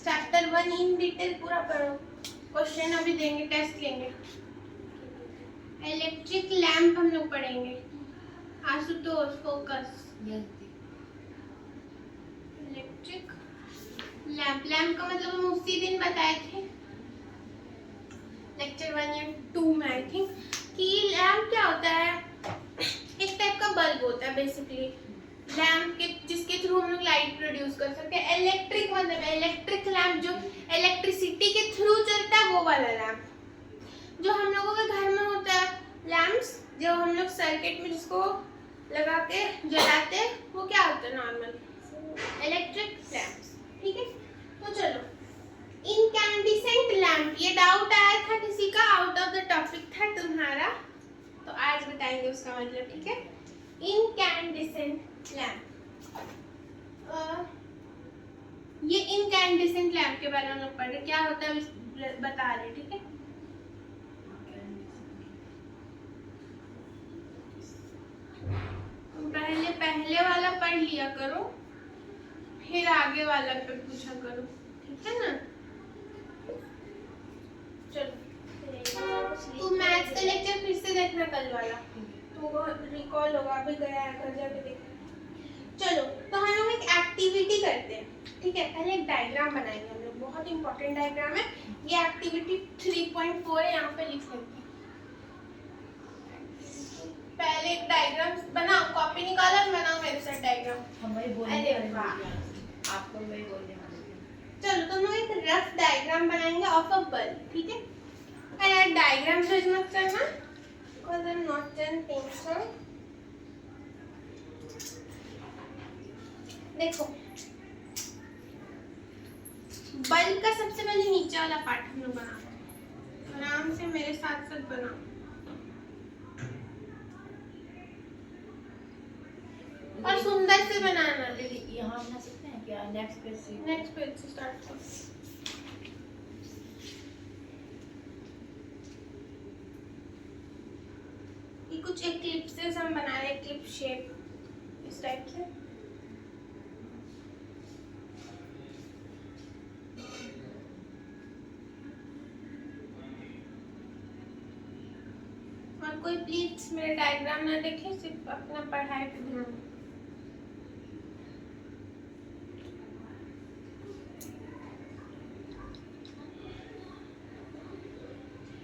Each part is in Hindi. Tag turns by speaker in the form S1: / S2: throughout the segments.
S1: चैप्टर 1 इन डिटेल पूरा पढ़ो, क्वेश्चन अभी देंगे, टेस्ट लेंगे। इलेक्ट्रिक लैंप हम लोग पढ़ेंगे। Ashutosh focus. Electric lamp, lamp का मतलब हम उसी दिन बताए थे लेक्चर 1 या 2 में आई थिंक, कि लैंप क्या होता है, एक टाइप का बल्ब होता है बेसिकली लैंप के, जिसके थ्रू हम लोग लाइट प्रोड्यूस कर सकते हैं। इलेक्ट्रिक मतलब इलेक्ट्रिक लैंप जो इलेक्ट्रिसिटी के थ्रू चलता है, वो वाला लैंप जो हम लोगों के घर में होता है। लैंप्स जो हम लोग सर्किट में जिसको लगा के जलाते हैं, वो क्या होता है, नॉर्मल इलेक्ट्रिक लैंप्स। ठीक है, तो चलो इनकैंडिसेंट लैंप, ये डाउट आया था किसी का, आउट ऑफ द टॉपिक था तुम्हारा, तो आज बताएंगे उसका मतलब। ठीक है, इनकैंडिसेंट लैंप, ये इनकैंडिसेंट लैंप के बारे में हम लोग पढ़ रहे, क्या होता है बता रहे। ठीक है, पहले वाला पढ़ लिया करो, फिर आगे वाला पे पूछा करो, ठीक है ना। चलो, तू मैथ्स का लेक्चर फिर से देखना कल वाला, तो वो रिकॉल होगा, अभी गया है घर जाके देखना। चलो, तो हम लोग एक एक्टिविटी करते हैं। ठीक है, पहले एक डायग्राम बनाएंगे हम लोग, बहुत इंपॉर्टेंट डायग्राम है ये। एक्टिविटी 3.4 है, यहाँ पे लिख लेते हैं। पहले एक डायग्राम बनाओ, कॉपी निकालो, बनाओ मेरे साथ डायग्राम। हम वही बोलेंगे, अरे वाह, आपको वही बोलने वाले थे। चलो, तो हम लोग एक रफ डायग्राम बनाएंगे ऑफ अ बल्ब। ठीक है, यार डायग्राम जज मत करना, because I'm not done things, huh? देखो, बल्ब का सबसे पहले नीचे वाला पार्ट हम लोग बनाते हैं, आराम से मेरे साथ साथ बनाओ। और सुंदर से बनाना।
S2: यहाँ बना सकते हैं क्या? नेक्स्ट पेज से
S1: स्टार्ट करो। ये कुछ एक्लिप्सेस हम बना रहे हैं, एक्लिप्स शेप इस टाइप से। और कोई प्लीज मेरे डायग्राम ना देखे, सिर्फ अपना पढ़ाई पे ध्यान।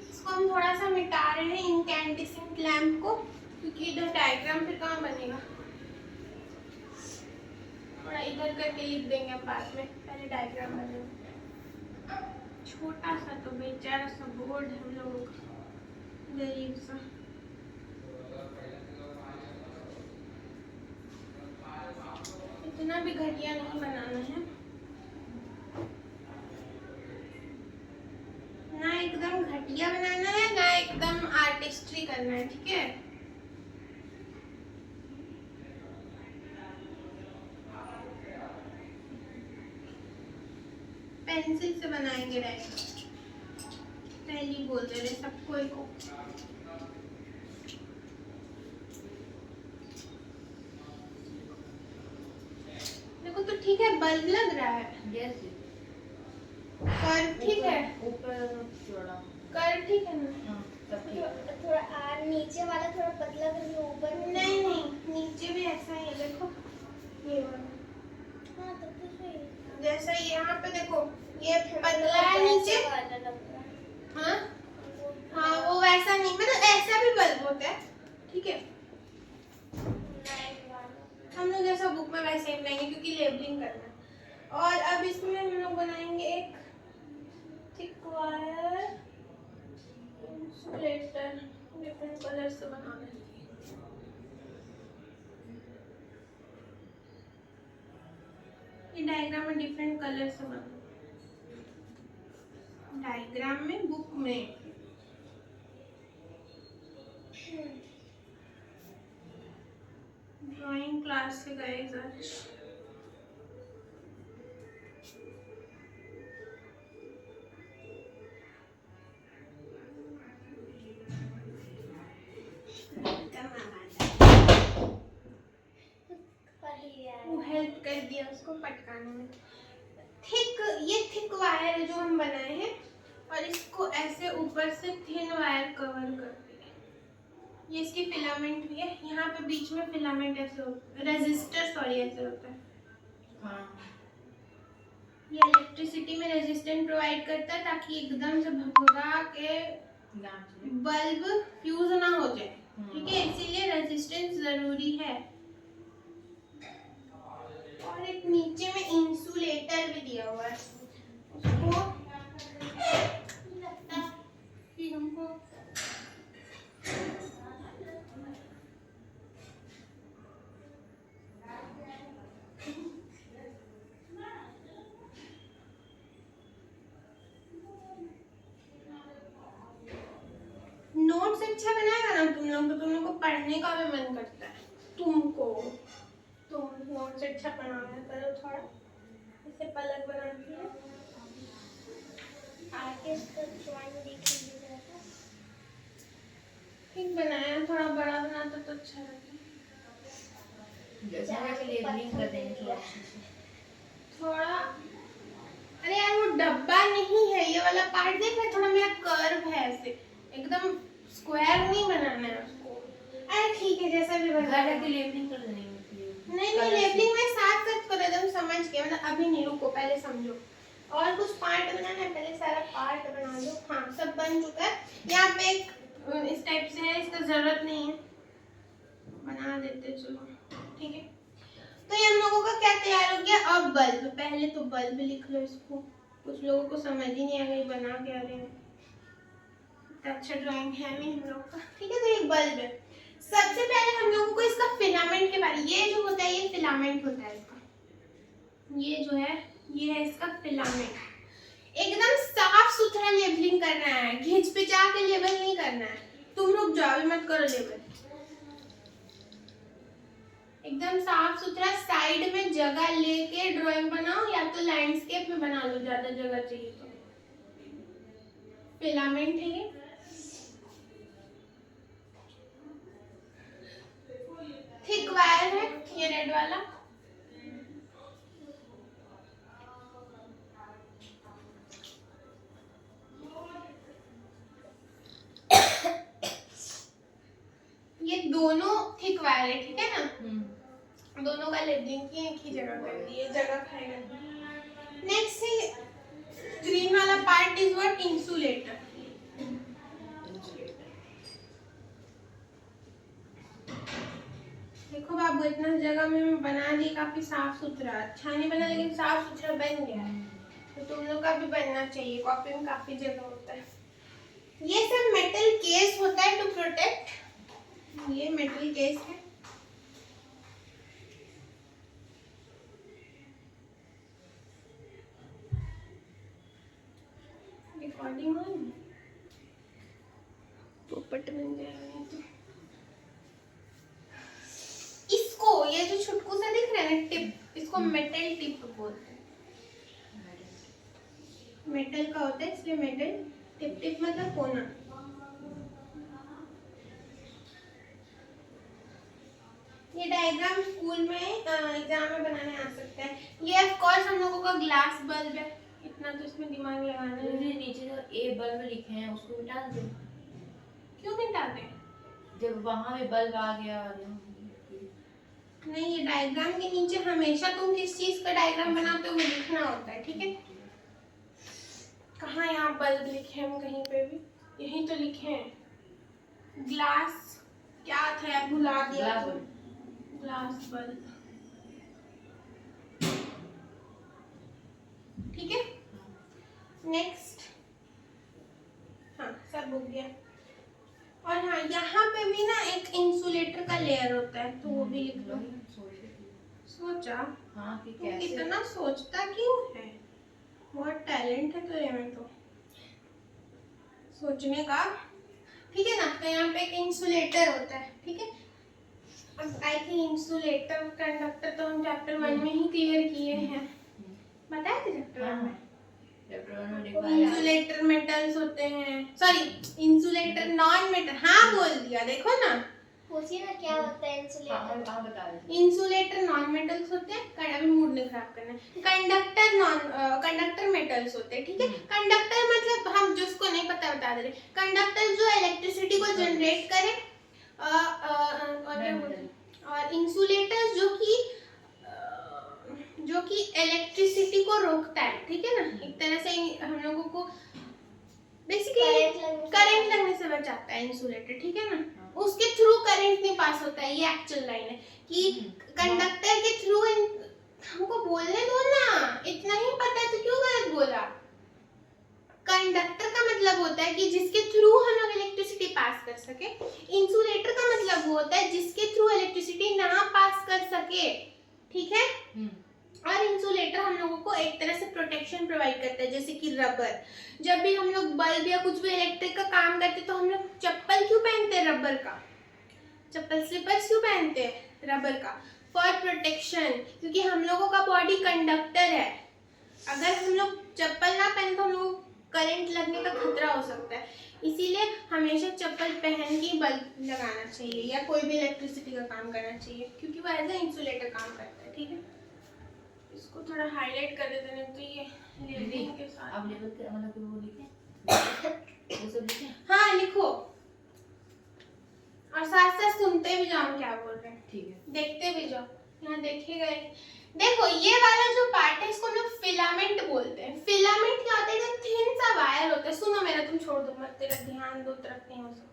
S1: इसको हम थोड़ा सा मिटा रहे हैं इनकैंडिसेंट लैंप को, क्योंकि इधर डायग्राम फिर कहाँ बनेगा, थोड़ा इधर करके लिख देंगे हम बाद में, पहले डायग्राम बनेगा। छोटा सा तो बेचारा सा बोर्ड हम लोगों का, गरीब सा। इतना भी घटिया नहीं बनाना है ना, एकदम घटिया बनाना है ना, एकदम आर्टिस्ट्री करना है। ठीक है, पेंसिल से बनाएंगे डायग्राम, पहले बोल दे रहे सबको एक। देखो तो ठीक है, बल्ब लग रहा है।
S2: यस,
S1: कर्व ठीक है,
S2: ऊपर थोड़ा
S1: कर्व ठीक है ना।
S2: हाँ, तब ठीक।
S3: थोड़ा नीचे वाला थोड़ा पतला करके ऊपर में।
S1: नहीं नहीं, नीचे भी ऐसा ही है, देखो ये वाला।
S3: हाँ, तब तो सही है।
S1: जैसा यहाँ पे देखो, ये पतला है नीचे। हाँ हाँ, वो वैसा नहीं, मतलब ऐसा भी बल्ब होता है। ठीक है, हम लोग जैसा बुक में वैसे ही बनाएंगे, क्योंकि लेबलिंग करना है। और अब इसमें हम लोग बनाएंगे एक thick wire insulator different colour से बनाना है। ये डायग्राम में डिफरेंट कलर से बना, डायग्राम में बुक में ड्राइंग क्लास से गए आज। वो हेल्प कर दिया उसको पटकाने में। ये थिक वायर जो हम बनाए हैं और इसको ऐसे ऊपर से थिन वायर कवर कर दिया। ये इसकी फिलामेंट भी है, यहाँ पे बीच में फिलामेंट ऐसे रेजिस्टर सॉरी ऐसे होता है।
S2: हाँ।
S1: ये इलेक्ट्रिसिटी में रेजिस्टेंस प्रोवाइड करता है ताकि एकदम से भगभगा के बल्ब फ्यूज ना हो जाए, ठीक है, इसीलिए रेजिस्टेंस जरूरी है। और एक नीचे में इंसुलेटर भी दिया हुआ है, उसको कि हमको नोट्स अच्छा बनाएगा ना तुम लोग, तो तुम लोग को पढ़ने का भी मन करता है। तुम नोट्स अच्छा बनाया करो थोड़ा। इसे पलक बनाती है,
S3: आर्टिस्ट का ड्राइंग देख लीजिए।
S1: ठीक बनाया, थोड़ा बड़ा बनाता तो अच्छा लगता।
S2: जैसे लेबलिंग कर देंगे
S1: थोड़ा, अरे यार वो डब्बा नहीं है, ये वाला पार्ट देख रहे, थोड़ा मेरा कर्व है, ऐसे एकदम स्क्वायर नहीं बनाना है उसको। अरे ठीक है, जैसा भी बना है
S2: की लेबलिंग कर देनी होती है।
S1: नहीं लेबलिंग में साथ साथ कर देता हूँ, समझ के, मतलब अभी नहीं, रुको पहले समझो। और कुछ पार्ट बनाना है, पहले सारा पार्ट बना दो। हाँ सब बन चुका है। यहाँ पे एक इस टाइप से है, इसका जरूरत नहीं है, बना देते चलो, ठीक है। तो ये हम लोगों का क्या तैयार हो गया। अब बल्ब, पहले तो बल्ब लिख लो इसको, कुछ लोगों को समझ ही नहीं आ गई बना क्या रहे हैं, अच्छा ड्राइंग है नहीं हम लोग का, ठीक है। तो ये बल्ब है। सबसे पहले हम लोगों को इसका फिलामेंट के बारे में, ये जो होता है ये फिलामेंट होता है इसका, ये जो है ये है इसका फिलामेंट। एकदम साफ सुथरा लेबलिंग करना है, घिचपिचा के लेबल नहीं करना है। तुम लोग जाओ मत करो लेबल, एकदम साफ सुथरा साइड में जगह लेके ड्राइंग बनाओ, या तो लैंडस्केप में बना लो, ज्यादा जगह चाहिए तो। फिलामेंट है ये, थिक वायर है ये रेड वाला, ये दोनों थिक वायर है, ठीक है ना। दोनों का लेबलिंग की एक ही जगह कर दी है, जगह खाएगा। नेक्स्ट है ग्रीन वाला पार्ट इज व्हाट, इंसुलेटर। देखो बाबू, इतना जगह में बना दी, काफी साफ सुथरा, अच्छा नहीं बना लेकिन साफ सुथरा बन गया है। तो तुम लोग का भी बनना चाहिए, कॉपी में काफी जगह होता है। ये सब मेटल केस होता है टू प्रोटेक्ट, ये मेटल केस है। रिकॉर्डिंग ऑन, पोपट बन जाएगा तो। इसको, ये जो छुटकू सा दिख रहा है ना टिप, इसको मेटल टिप बोलते हैं। मेटल का होता है इसलिए मेटल टिप, टिप मतलब कोना। ये डायग्राम स्कूल में एग्जाम में बनाने आ सकता है। ये ऑफ कोर्स हम लोगों का ग्लास बल्ब है, इतना तो इसमें दिमाग लगाना है।
S2: नीचे जो ए बल्ब लिखे हैं उसको मिटा दे।
S1: क्यों मिटाते हैं?
S2: जब वहां भी बल्ब आ गया
S1: नहीं, ये डायग्राम के नीचे हमेशा तुम किस चीज का डायग्राम बनाते हो वो लिखना होता है, ठीक है। कहाँ यहाँ बल्ब लिखे हैं हम कहीं पे भी, यहीं तो लिखे हैं। ग्लास क्या था यार, भुला दिया। ग्लास बल्ब, ठीक है। नेक्स्ट सब हो गया। और हाँ, यहाँ पे भी ना एक इंसुलेटर का लेयर होता है, तो वो भी लिख लो। सोचा
S2: हाँ कि
S1: तू
S2: कैसे
S1: इतना सोचता क्यों है? बहुत टैलेंट है तेरे में तो सोचने का। ठीक है ना, तो यहाँ पे एक इंसुलेटर होता है, ठीक है। अब आई थिंक इंसुलेटर कंडक्टर तो हम चैप्टर 1 में ही क्लियर किए हैं, बताया थे चैप्टर 1 में। इंसुलेटर मेटल्स होते हैं, सॉरी इंसुलेटर नॉन मेटल, हाँ बोल दिया, देखो ना।
S3: पूछिए ना क्या होता है इंसुलेटर?
S2: हाँ बता दे।
S1: इंसुलेटर नॉन मेटल्स होते हैं, अभी मूड नहीं खराब करना। कंडक्टर मेटल्स होते हैं, ठीक है। कंडक्टर मतलब हम जिसको नहीं पता बता दे रहे, कंडक्टर जो इलेक्ट्रिसिटी को जनरेट करे, और इंसुलेटर जो कि इलेक्ट्रिसिटी को रोकता है, ठीक है ना। एक तरह से हम लोगों को बेसिकली करंट लगने से बचाता है इंसुलेटर, ठीक है ना। उसके थ्रू करंट नहीं पास होता है, ये एक्चुअल लाइन है कि कंडक्टर के थ्रू। हमको बोलने दो ना, इतना ही पता है तो क्यों गलत बोला। कंडक्टर का मतलब होता है कि जिसके थ्रू हम लोग इलेक्ट्रिसिटी पास कर सके। इंसुलेटर का मतलब वो होता है जिसके थ्रू इलेक्ट्रिसिटी ना पास कर सके, ठीक है। और इंसुलेटर हम लोगों को एक तरह से प्रोटेक्शन प्रोवाइड करता है, जैसे कि रबर। जब भी हम लोग बल्ब या कुछ भी इलेक्ट्रिक का काम करते तो हम लोग चप्पल क्यों पहनते हैं? रबर का चप्पल, स्लीपर्स क्यों पहनते हैं? रबर का, फॉर प्रोटेक्शन, क्योंकि हम लोगों का बॉडी कंडक्टर है। अगर हम लोग चप्पल ना पहने तो हम लोग करंट लगने का खतरा हो सकता है, इसीलिए हमेशा चप्पल पहन के बल्ब लगाना चाहिए या कोई भी इलेक्ट्रिसिटी का काम करना चाहिए, क्योंकि वो एज ए इंसुलेटर काम करता है, ठीक है। इसको थोड़ा हाईलाइट कर देते हैं तो ये लेवलिंग के साथ
S2: अब लेवल के मतलब कि वो लिखे वो सब लिखे।
S1: हाँ लिखो, और साथ साथ सुनते भी जाओ क्या बोल रहे हैं,
S2: ठीक है।
S1: देखते भी जाओ, यहाँ देखेगा। देखो ये वाला जो पार्ट है इसको हम लोग फिलामेंट बोलते हैं। फिलामेंट क्या होता है? एकदम थिन सा वायर होता है। सुनो मेरा, तुम छोड़ दो मत, तेरा ध्यान दो तरफ नहीं हो सकता।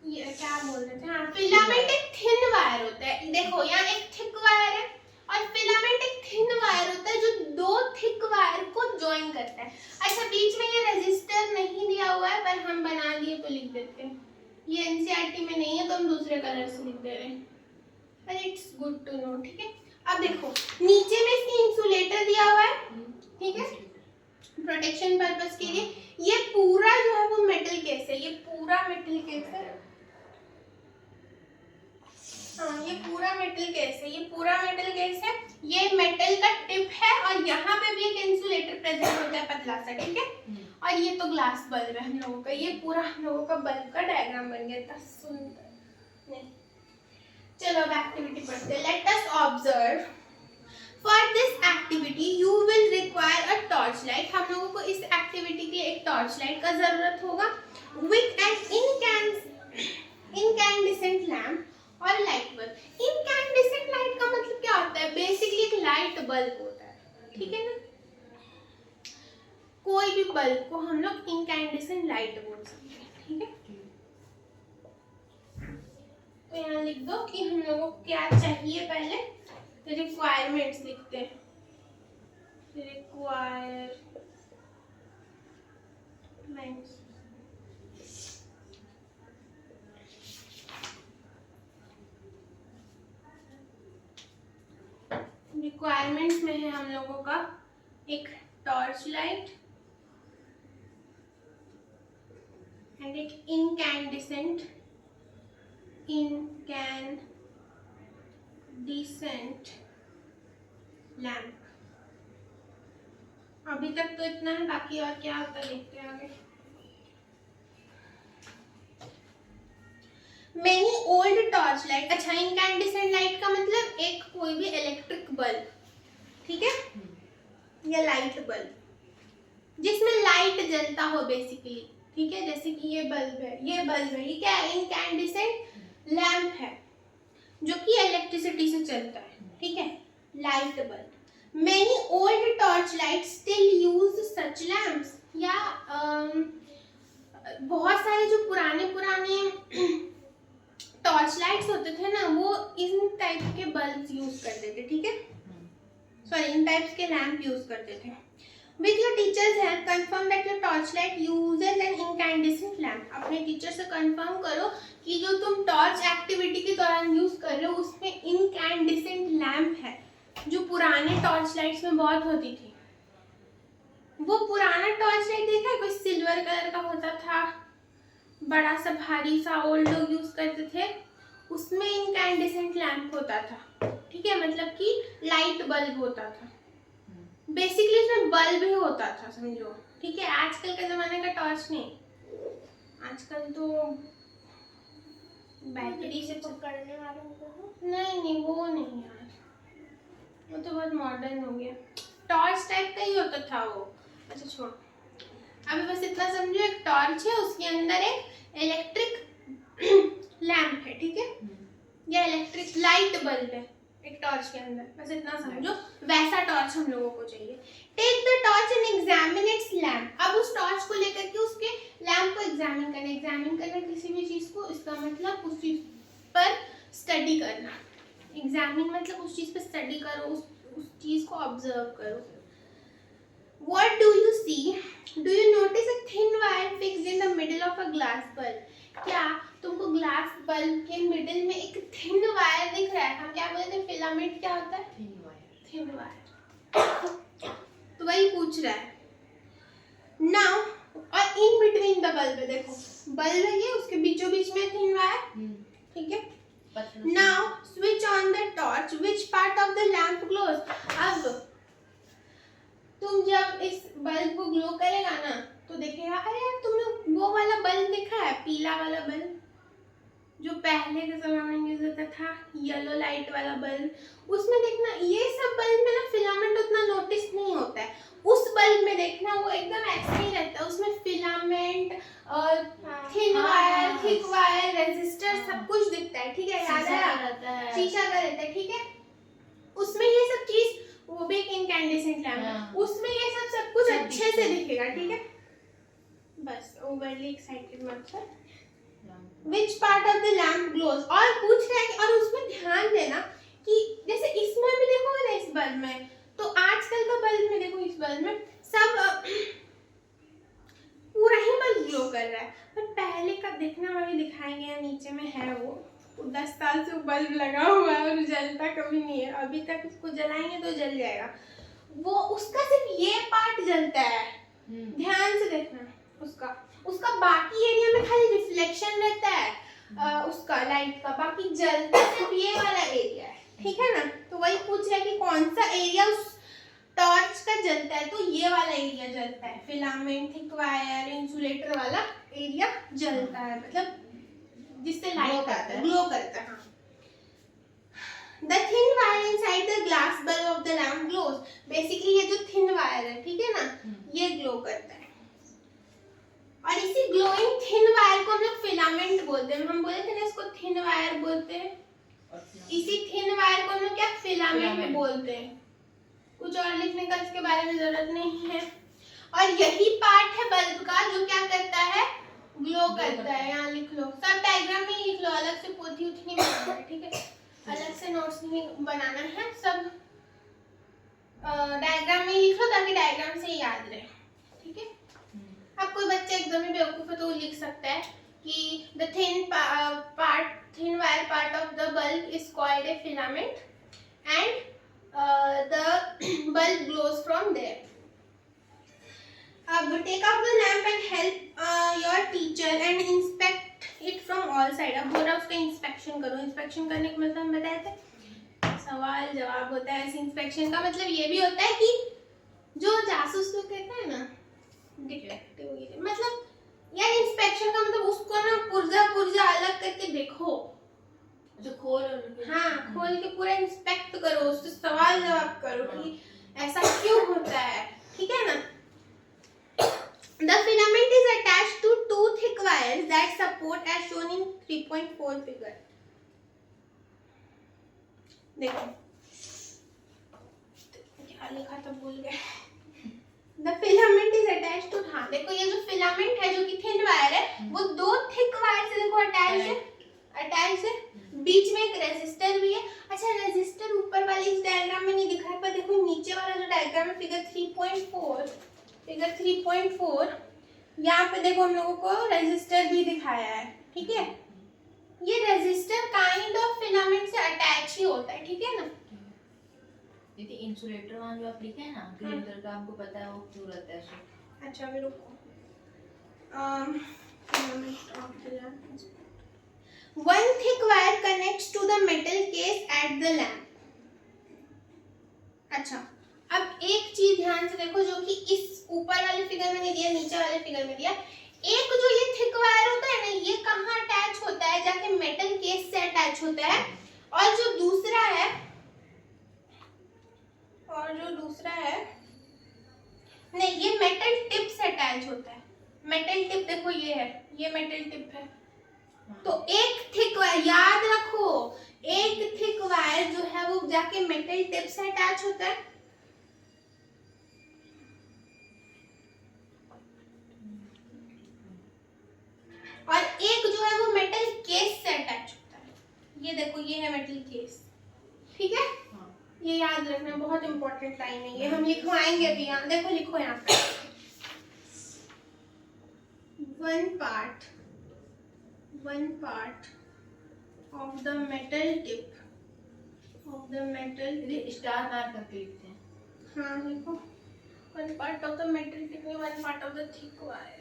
S1: ये क्या बोल रहे थे? हाँ, फिलामेंट एक थिन वायर होता है। देखो यहाँ एक थिक वायर है और फिलामेंट एक थिन वायर होता है जो दो थिक वायर को ज्वाइन करता है। अच्छा, बीच में ये रेजिस्टर नहीं दिया हुआ है पर हम बना दिए तो लिख देते हैं। ये एनसीईआरटी में नहीं है तो हम दूसरे कलर से लिख दे रहे हैं, पर इट्स गुड टू नो, ठीक है। अब देखो नीचे में इसकी इंसुलेटर दिया हुआ है, ठीक है, प्रोटेक्शन पर्पस के लिए। ये पूरा जो है वो मेटल केस है, ये पूरा मेटल केस है। हाँ, ये पूरा मेटल केस है, ये पूरा मेटल केस है। ये मेटल का टिप है और यहाँ पे भी एक इंसुलेटर प्रेजेंट होता है, पतला सा, ठीक है। और ये तो ग्लास बल्ब है हम लोगों का। ये पूरा हम लोगों का बल्ब का डायग्राम बन गया था, सुंदर। नहीं, चलो अब एक्टिविटी पढ़ते हैं। Let us observe. For this activity you will require a torch light. हम लोगों को इस एक्टिविटी के लिए एक टॉर्च लाइट का जरूरत होगा, विथ एन इनकैंडिसेंट लैम्प और लाइट बल्ब। इनकैंडिसेंट लाइट का मतलब क्या होता है? बेसिकली एक लाइट बल्ब होता है, ठीक है ना। कोई भी बल्ब को हम लोग इनकैंडिसेंट लाइट बोल सकते हैं, ठीक है। तो यहाँ लिख दो कि हम लोगों को क्या चाहिए। पहले रिक्वायरमेंट्स लिखते हैं। रिक्वायरमेंट्स में है हम लोगों का एक टॉर्च लाइट एंड एक इनकैंडिसेंट लैम्प। अभी तक तो इतना है, बाकी और क्या होता है देखते हैं आगे। Many old torch light. अच्छा, इनकैंडिसेंट लाइट का मतलब एक कोई भी इलेक्ट्रिक बल्ब, ठीक है, या लाइट बल्ब जिसमें लाइट जलता हो बेसिकली, ठीक है। जैसे कि ये बल्ब है, ये क्या है? इनकैंडिसेंट लैम्प है जो कि इलेक्ट्रिसिटी से चलता है, ठीक है, light bulb. Many old torch light still use such lamps. या बहुत सारे जो पुराने टॉर्च लाइट्स होते थे ना, वो इन टाइप के बल्ब यूज करते थे, ठीक है, सॉरी इन टाइप्स के लैम्प यूज करते थे। With your teacher's help, confirm that your torchlight uses an incandescent lamp. अपने टीचर से कंफर्म करो कि जो तुम टॉर्च एक्टिविटी के दौरान यूज कर रहे हो उसमें incandescent लैम्प है, जो पुराने टॉर्च लाइट्स में बहुत होती थी। वो पुराना टॉर्च लाइट देखा है, कोई सिल्वर कलर का होता था, बड़ा सा भारी सा, ओल्ड लोग यूज करते थे, उसमें incandescent लैम्प होता था। ठीक है, मतलब कि लाइट बल्ब होता था। बेसिकली इसमें बल्ब ही होता था, समझो। ठीक है, आजकल के जमाने का टॉर्च नहीं, आजकल तो बैटरी से
S3: पकड़ने वाला होगा।
S1: नहीं वो नहीं यार, वो तो बहुत मॉडर्न हो गया। टॉर्च टाइप का ही होता था वो। अच्छा छोड़, अभी बस इतना समझो, एक टॉर्च है, उसके अंदर एक इलेक्ट्रिक लैम्प है। ठीक है, या इलेक्ट्रिक लाइट बल्ब है एक टॉर्च के अंदर, बस इतना समझो। वैसा टॉर्च हम लोगों को चाहिए। Take the torch and examine its lamp. अब उस टॉर्च को लेकर के उसके लैम्प को एग्जामिन करना। एग्जामिन करना किसी भी चीज को, इसका मतलब उस चीज पर स्टडी करना। एग्जामिन मतलब उस चीज पर स्टडी करो, उस चीज को ऑब्जर्व करो। What do you see? Do you notice a thin wire fixed in the middle of a glass bulb? क्या तुमको ग्लास बल्ब के मिडिल में एक थिन वायर दिख रहा है? हम क्या बोलते हैं, फिलामेंट क्या होता है? Thin wire. तो वही पूछ रहा है। नाउ और इन बिटवीन द बल्ब, देखो बल्ब है ये, उसके बीचों बीच में थिन वायर। ठीक है, now switch on the torch, which part of the lamp glows. अब तुम जब इस बल्ब को ग्लो करेगा ना, तो देखेगा, अरे यार तुमने वो वाला बल्ब देखा है, पीला वाला बल्ब जो पहले के जमाने में यूज होता था, येलो लाइट वाला बल्ब, उसमें देखना ये सब बल्ब में ना फिलामेंट उतना नोटिस नहीं होता है। उस बल्ब में देखना वो एकदम ऐसा ही रहता है, उसमें फिलामेंट और thin wire, thick wire, resistor सब कुछ दिखता है। ठीक है, याद है, शीशा का रहता है। ठीक है, उसमें ये सब चीज, वो भी एक इनकैंडेसेंट लैम्प, उसमें ये सब कुछ अच्छे से दिखेगा। ठीक है, बस ओवरली एक्साइटेड मत कर। Which part of the lamp glows? और पूछ रहा है कि, और उसमें ध्यान देना कि जैसे इसमें भी देखो ना, इस बल्ब में, तो आजकल का बल्ब में देखो, इस बल्ब में सब पूरा ही बल्ब ग्लो कर रहा है, पर पहले का देखना वाली दिखाएंगे या नीचे में है वो 10 साल से वो बल्ब लगा हुआ है और जलता कभी नहीं है। अभी तक उसको जलाएंगे तो जल जाएगा, वो उसका सिर्फ ये पार्ट जलता है। ध्यान से देखना, उसका बाकी एरिया में खाली रिफ्लेक्शन रहता है उसका लाइट का, बाकी जलता सिर्फ ये वाला एरिया है। ठीक है ना, तो वही पूछ रहा है कि कौन सा एरिया उस टॉर्च का जलता है, तो ये वाला एरिया जलता है, फिलामेंट, थिक वायर, इंसुलेटर वाला एरिया जलता है, मतलब जिससे लाइट आता है, ग्लो करता है। The thin wire inside the glass bulb of the lamp glows. Basically ये जो thin wire है, ठीक है ना, ये ग्लो करता है। और इसी glowing thin wire को हम लोग फिलामेंट बोलते हैं। हम बोले थे ना इसको thin wire बोलते हैं, इसी thin wire को हम लोग क्या फिलामेंट बोलते हैं। कुछ और लिखने का इसके बारे में जरूरत नहीं है। और यही पार्ट है बल्ब का जो क्या करता है, ग्लो करता है। यहाँ लिख लो, सब डायग्राम में लिख लो, अलग से पोथी उठी नहीं बनाना है। ठीक है, अलग से नोट्स नहीं बनाना है, सब डायग्राम में लिख लो ताकि डायग्राम से याद रहे। ठीक है, अब कोई बच्चा एकदम ही बेवकूफ है तो लिख सकता है कि the thin wire part of the bulb is called a filament and the bulb glows from there. अब take out the lamp and help your teacher and inspect it from all sides. अब पूरा उसका इंस्पेक्शन करो। इंस्पेक्शन करने का मतलब हम बताए थे, सवाल जवाब होता है। ऐसे इंस्पेक्शन का मतलब ये भी होता है कि जो जासूस लोग कहते हैं ना, डिटेक्टिव, मतलब यार इंस्पेक्शन का मतलब उसको ना पुर्जा अलग करके देखो, जो खोल के पूरा इंस्पेक्ट करो, उससे सवाल जवाब करो कि ऐसा क्यों होता है। ठीक है ना। The filament is attached to two thick wires that support as shown in 3.4 figure. देखो क्या लिखा था, भूल गए। The filament is attached to, हाँ देखो ये जो फिलामेंट है जो कि थिन वायर है, वो दो थिक वायर से देखो अटैच है। बीच में एक रेजिस्टर भी है। अच्छा, रेजिस्टर ऊपर वाले इस डायग्राम में नहीं दिखा है, पर देखो नीचे वाला जो डायग्राम है फिगर 3.4 यहाँ पे देखो हम लोगों को रेजिस्टर भी दिखाया है। ठीक है, ये रेजिस्टर काइंड ऑफ फिलामेंट से अटैच ही होता है। ठीक है ना।
S2: दीदी इंसुलेटर वहाँ जो आप लिखे हैं ना ग्रीन कलर का, आपको पता है वो क्यों रहता है ऐसे?
S1: अच्छा अभी रुको। One thick wire connects to the metal case at the lamp. अच्छा, अब एक चीज ध्यान से देखो जो कि इस ऊपर वाले फिगर में नहीं दिया, नीचे वाले फिगर में दिया। एक जो ये थिक वायर होता है ना, ये कहाँ अटैच होता है? जाके मेटल केस से अटैच होता है। और जो दूसरा है नहीं, ये मेटल टिप से अटैच होता है। मेटल टिप देखो, ये है, ये मेटल टिप है। तो एक थिक वायर, याद रखो, एक थिक वायर जो है वो जाके मेटल टिप से अटैच होता है, और एक जो है वो मेटल केस से अटैच होता है। ये देखो, ये है मेटल केस। ठीक है, ये याद रखना, बहुत इंपॉर्टेंट लाइन है ये, हम लिखवाएंगे अभी। यहाँ देखो, लिखो यहाँ पे one part of the metal tip
S2: star mark करके लिखते हैं।
S1: हाँ देखो, one part of the metal tip में one part of the thick wire।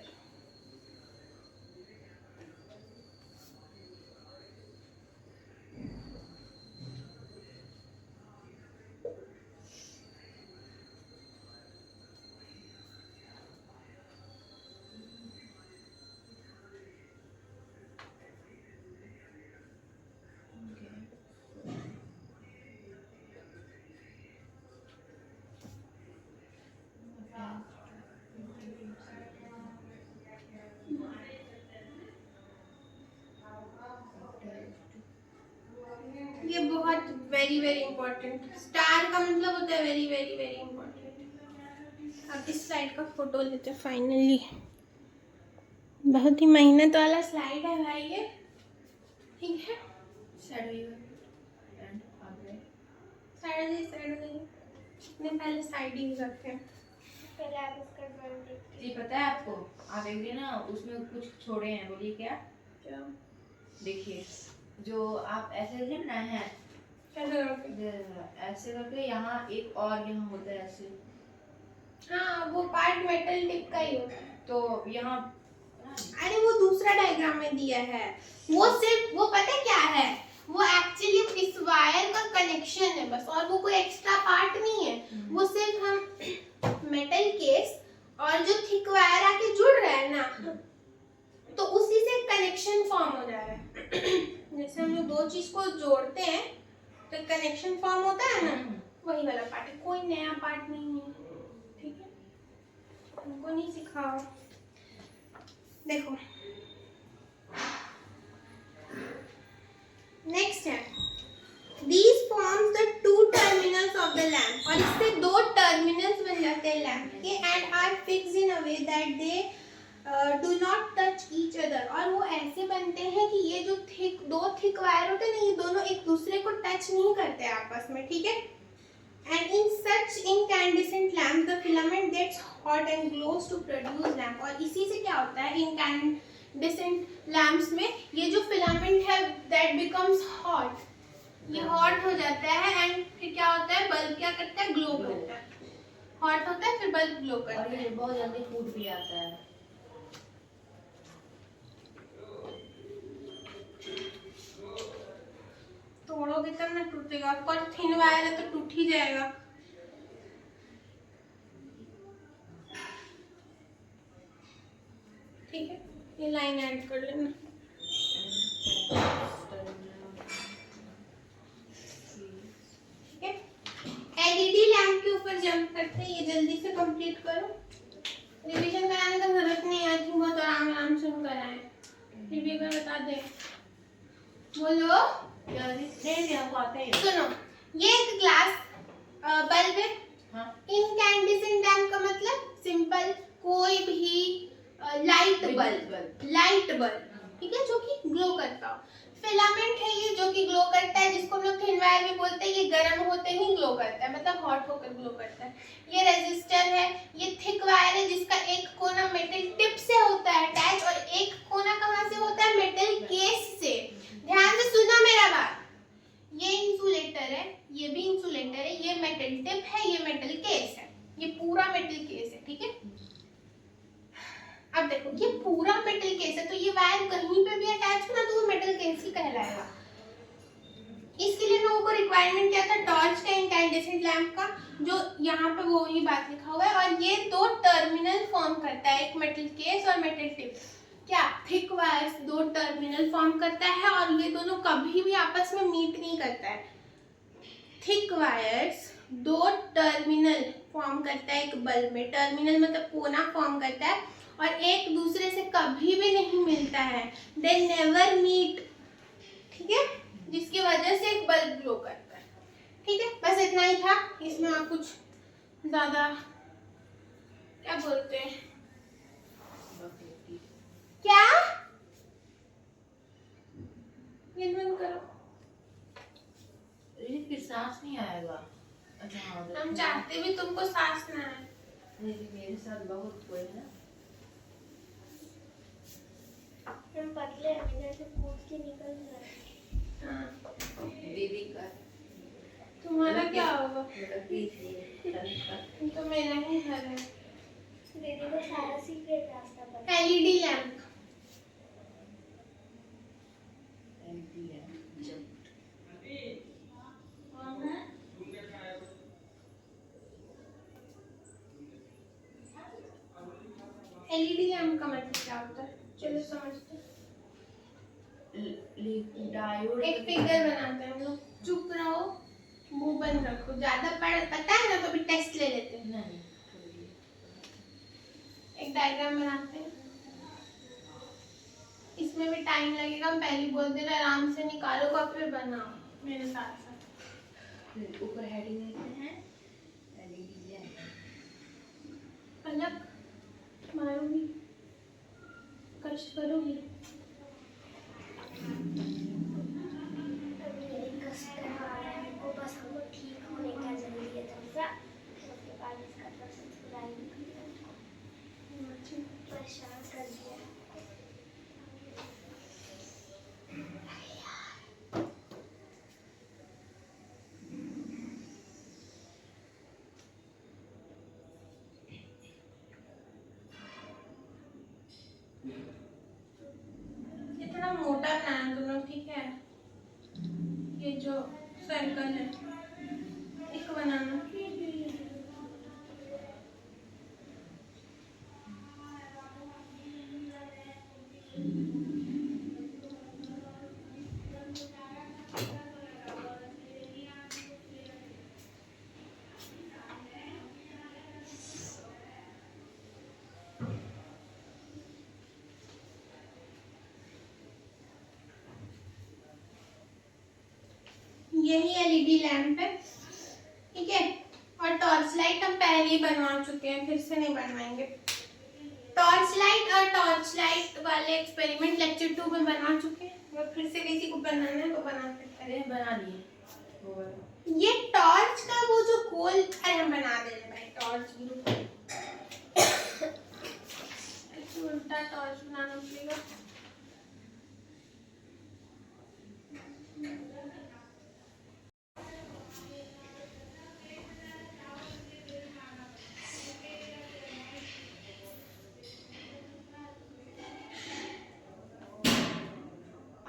S1: ये बहुत वेरी वेरी इंपॉर्टेंट, स्टार का मतलब होता है वेरी वेरी वेरी इंपॉर्टेंट। अब इस स्लाइड का फोटो लेते हैं फाइनली। बहुत ही मेहनत वाला स्लाइड है भाई ये। ठीक है, इतने पहले साइड ही रखे हैं।
S3: पहले आप इसका ड्राइंग देखते
S2: जी पता है आपको, आप एक दिन ना उसमें कुछ छोड़े हैं, बोलिए क्या?
S1: क्या?
S2: देखिए, जो आप ऐसे ऐसे बनाए हैं, ऐसे करके यहाँ एक और यहाँ होता है ऐसे।
S1: हाँ, वो पार्ट मेटल टिप का ही होता है।
S2: तो यहाँ,
S1: अरे वो दूसरा डायग्राम में दिया है, वो सिर्फ, वो पता क्या है, वो एक्चुअली इस वायर का कनेक्शन है बस, और वो कोई एक्स्ट्रा पार्ट नहीं है। वो सिर्फ हम मेटल केस और जो थिक वायर आके जुड़ रहा है ना, तो उसी से कनेक्शन फॉर्म हो जा रहा है। जैसे हम लोग दो चीज को जोड़ते हैं तो कनेक्शन फॉर्म होता है ना, वही वाला पार्ट है, कोई नया पार्ट नहीं है। ठीक है, हमको नहीं सिखाओ। देखो नेक्स्ट है, these forms the two terminals of the lamp, और इससे दो टर्मिनल्स बन जाते हैं लैम्प के, and are fixed in a way that they do not touch each other, और वो ऐसे बनते हैं कि ये जो दो थिक वायर होते हैं ना, ये दोनों एक दूसरे को टच नहीं करते आपस में। ठीक है, and in such incandescent lamps the filament gets hot and glows to produce lamp, और इसी से क्या होता है, incandescent lamps में ये जो filament है that becomes hot, ये हॉट हो जाता है, एंड फिर क्या होता है, बल्ब क्या करता है, ग्लो करता है। हॉट होता है फिर बल्ब ग्लो करता है,
S2: और ये बहुत जल्दी फूट भी आता है।
S1: तोड़ोगे तब ना टूटेगा, और थिन वायर है तो टूट ही जाएगा। ठीक है, ये लाइन ऐड कर लेना। एलईडी लैंप के ऊपर जंप करते हैं, ये जल्दी से कंप्लीट करो। रिवीजन कराने का जरूरत नहीं है, तुम बहुत आराम से हम कराएं। फिर भी मैं बता दे, बोलो सुनो, ये एक ग्लास बल्ब है। इनकैंडेसेंट लैंप का मतलब सिंपल कोई भी लाइट बल्ब, ठीक है, जो कि ग्लो करता हो। फिलामेंट है ये जो कि ग्लो करता है, जिसको हम लोग थिन वायर भी बोलते हैं। ये गर्म होते ही ग्लो करता है, मतलब हॉट होकर ग्लो करता है। ये रेजिस्टर है, ये थिक वायर है जिसका एक कोना मेटल टिप से होता है अटैच, और एक कोना कहाँ से होता है, मेटल केस से। ध्यान से सुनो मेरा बात। ये इंसुलेटर है, ये भी इंसुलेटर है, ये मेटल टिप है, ये मेटल केस है, ये पूरा मेटल केस है, ठीक है। अब देखो ये पूरा मेटल केस है, तो ये वायर कहीं पे भी अटैच हो ना तो वो मेटल केस ही कहलाएगा। इसके लिए लोगों को रिक्वायरमेंट क्या था, टॉर्च का, इंकैंडेसेंट लैंप का, जो यहाँ पे वो ही बात लिखा हुआ है। और ये दो टर्मिनल फॉर्म करता है, एक मेटल केस और मेटल टिप। क्या थिक वायर्स दो टर्मिनल फॉर्म करता है, और ये दोनों कभी भी आपस में मीट नहीं करता है। थिक वायर्स दो टर्मिनल फॉर्म करता है एक बल्ब में, टर्मिनल मतलब कोना फॉर्म करता है, और एक दूसरे से कभी भी नहीं मिलता है, दे नेवर मीट, ठीक है, जिसकी वजह से एक बल्ब ग्लो करता है, ठीक है। बस इतना ही था, इसमें आप कुछ ज्यादा क्या बोलते हैं, क्या ये बंद करो,
S2: फिर सांस नहीं आएगा। अच्छा हाँ,
S1: हम चाहते भी तुमको सांस ना आए।
S2: मेरे साथ बहुत कोई है ना,
S3: हम पतले हैं, जैसे कूद के निकल रहे हैं।
S1: हाँ।
S2: दीदी का
S1: तुम्हारा क्या होगा,
S2: मतलब
S1: तो मेरा ही घर है।
S3: दीदी को सारा सीक्रेट रास्ता पता है।
S1: एलईडी लैंप, एलईडी लैंप का मतलब क्या होता है, चलो समझते हैं।
S2: डायोड
S1: एक फिगर बनाते हैं हम लोग, चुप रहो, मुंह बंद रखो, ज्यादा पता है ना तो भी टेस्ट ले लेते हैं।
S2: नहीं,
S1: एक डायग्राम बनाते हैं, इसमें भी टाइम लगेगा, हम पहले बोल दे रहे आराम से निकालो का, फिर बनाओ मेरे साथ साथ।
S2: ऊपर हेडिंग लिखते हैं एलईडी लैंप।
S1: पलक मारोगी, कष्ट करोगी,
S3: अभी मेरी कष्ट करवा रहा है मेरे को, बस हमको ठीक होने का जरूरी है थोड़ा सा, उसके बाद इसका प्रोसेस पूरा ही परेशान कर दिया।
S1: इतना मोटा बनाना तुम लोग, ठीक है। ये जो सर्कल है एक बनाना, यही एलईडी लैंप है, ठीक है। और टॉर्च लाइट हम पहले ही बनवा चुके हैं, फिर से नहीं बनवाएंगे। टॉर्च लाइट और टॉर्च लाइट वाले एक्सपेरिमेंट लेक्चर 2 में बना चुके हैं, और फिर से किसी को बनाना है तो बना सकते हैं।
S2: अरे बना लिए
S1: ये टॉर्च का वो जो गोल, अरे हम बना दे रहे भाई टॉर्च भी, उल्टा टॉर्च बनाना पड़ेगा।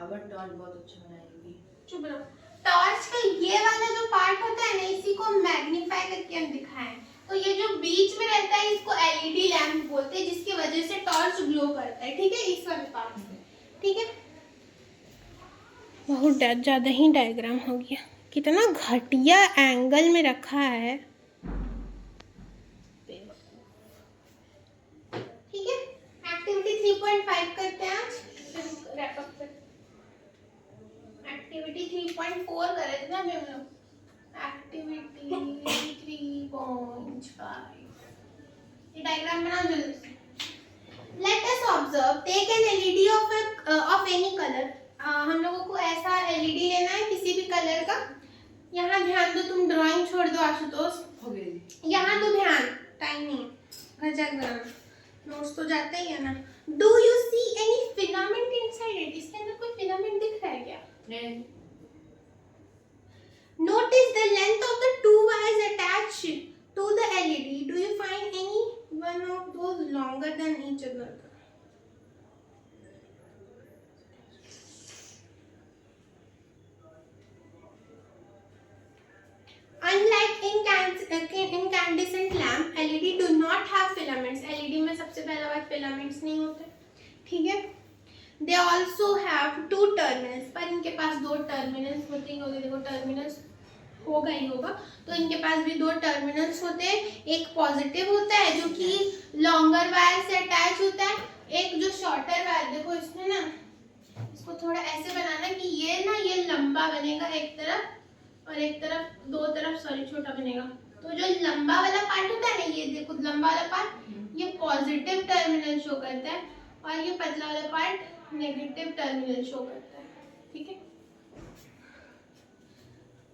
S2: अब टॉर्च बहुत अच्छा बनाएगी।
S1: चुप रहो। टॉर्च का ये वाला जो पार्ट होता है ना, इसी को मैग्नीफाई करके हम दिखाएं, तो ये जो बीच में रहता है इसको एलईडी लैंप बोलते हैं, जिसकी वजह से टॉर्च ग्लो करता है, ठीक है, इस वाले पार्ट से, ठीक है। बहुत ज्यादा ही डायग्राम हो गया, कितना घटिया एंगल में रखा है, ठीक है। एक्टिविटी 3.5 करते हैं आज, रैप अप करते हैं। एक्टिविटी 3.4 करे थे ना अभी हम लोग, एक्टिविटी 3.5। ये डायग्राम बनाओ जल्दी से। Let us observe, take an LED of any color, हम लोगों को ऐसा एलईडी लेना है किसी भी कलर का। यहाँ ध्यान दो, तुम ड्राइंग छोड़ दो आशुतोष,
S2: हो गई जी।
S1: यहाँ दो ध्यान, टाइम नहीं घर जाकर बनाना, नोट्स तो जाता ही है ना। Do you see any filament inside it? इसके अंदर कोई फिलामेंट दिख रहा है क्या?
S2: नहीं।
S1: Notice the length of the two wires attached to the LED. Do you find any one of those longer than each other? Unlike incandescent lamp, LED do not have filaments. LED में सबसे पहला बात filaments नहीं होते, ठीक है? They also have two terminals, पर इनके पास दो terminals होते ही होंगे। देखो terminals होगा ही होगा, तो इनके पास भी दो टर्मिनल्स होते हैं। एक पॉजिटिव होता है जो कि लॉन्गर वायर से अटैच होता है, एक जो शॉर्टर वायर, देखो इसमें ना, इसको थोड़ा ऐसे बनाना कि ये लंबा बनेगा एक तरफ, और एक तरफ, दो तरफ सॉरी छोटा बनेगा। तो जो लंबा वाला पार्ट होता है ना, ये देखो लंबा वाला पार्ट, ये पॉजिटिव टर्मिनल शो करता है, और ये पतला वाला पार्ट नेगेटिव टर्मिनल शो करता है, ठीक है?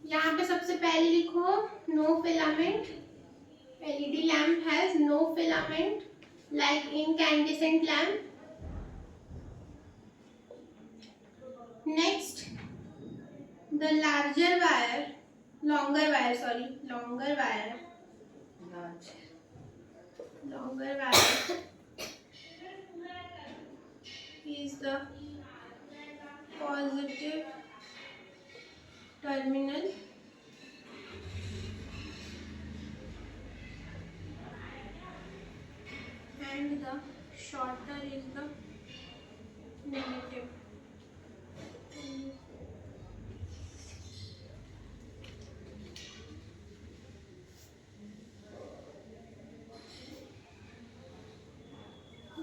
S1: यहाँ पे सबसे पहले लिखो no filament, LED lamp has no filament like incandescent lamp. Next, the longer wire is the positive terminal and the shorter is the negative.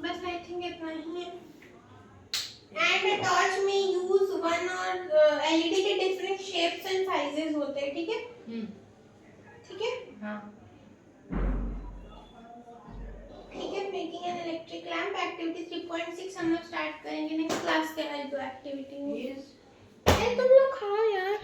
S1: बस आई थिंक इतना ही है। एंड टॉर्च में यूज वन और एलईडी के डिफरेंट शेप्स एंड साइजेस होते हैं, ठीक है? ठीक है?
S2: हाँ।
S1: ठीक है, making an electric lamp activity 3.6 हम लोग स्टार्ट करेंगे नेक्स्ट क्लास के बाद। दो एक्टिविटी में तुम लोग खाओ यार।